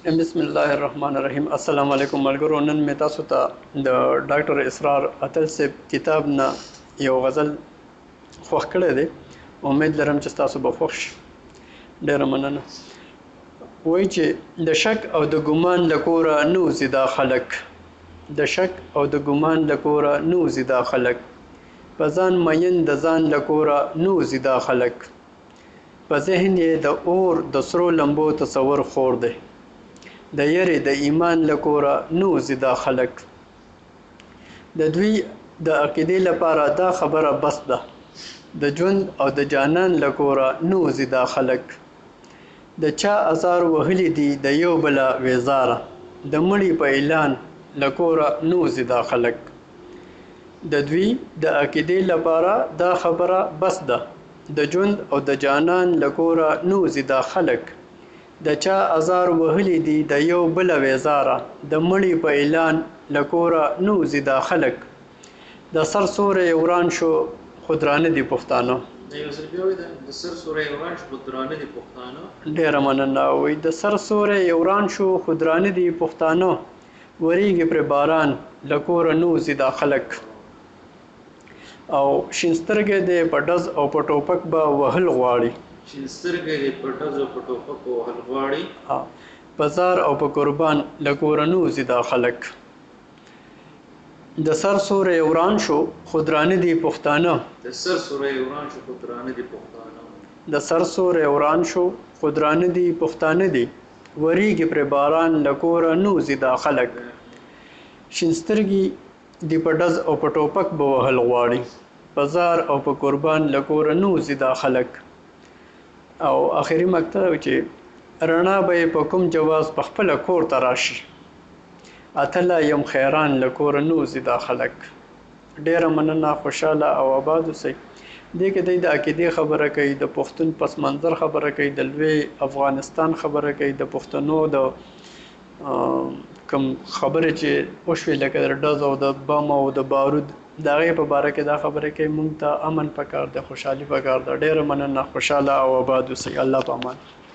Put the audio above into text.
بسم الله الرحمن الرحیم. السلام علیکم ملګرو. نن مې تاسو ته د ډاکټر اسراراتل صاحب کتاب نه یو غزل خوښ کړی دی. امید لرم چې تاسو به خوښ شي. ډېره مننه. وایي چې د شک او د ګمان له کوره نه وځي دا خلک، د شک او د ګمان له کوره نه وځي دا خلک، په ځان مین د ځان له کوره نه وځي دا خلک، په ذهن یې د اور د سرو لمبو تصور خور دی، د یری د ایمان له کوره نه وځي دا خلک. د دوی د عقېدې لپاره دا خبره بس ده، د ژوند او د جانان له کوره نه وځي دا خلک. د چا ازار وهلې دي د یو بله ويزاره، د مړي په اعلان له کوره نه وځي دا خلک. د دوی د عقېدې لپاره دا خبره بس ده، د ژوند او د جانان له کوره نه وځي دا خلک. د چا ازار وهلې دي د یو بله ويزاره، د مړي په اعلان له کوره نه وځي دا خلک. د سر سوری وران شو خو درانه دي پښتانه. د سر سوری وران شو خو درانه دي پښتانه. ډېره مننه. وایي د سر سوری وران شو خو درانه دي پښتانه، وريږې پر باران له کوره نه وځي دا خلک. او شین سترګی دی په ډز او په ټوپک به وهل غواړي، شین سترګی دی په ډز او په ټوپک وهل غواړي، په ازار او په قربان له کوره نه وځي دا خلک. د سر سوری وران شو خو درانه دي پښتانه، د سر سوری وران شو خو درانه دي پښتانه، د سر سوری وران شو خو درانه دي پښتانه دي، وريږې پر باران له کوره نه وځي دا خلک. شین سترګي دی په ډز او په ټوپک به وهل غواړي، په ازار او په قربان له کوره نه وځي دا خلک. او آخري مکتب چې رڼا به یې په کوم جواز په خپله کور ته راشي، اتله یم خیران له کوره نه وځي دا خلک. ډېره مننه. خوشحاله او آباد اوسئ. دې کې دی د عقیدې خبره کوي، د پښتون پس منظر خبره کوي، د لوی افغانستان خبره کوي، د پښتنو د کوم خبرې چې وشوې لکه د ډز او د بم او د بارود د هغې په باره کې دا خبرې کوي. موږ ته امن پکار دی، خوشحالي پکار ده. ډېره مننه. خوشحاله او آباد اوسئ. الله په امان.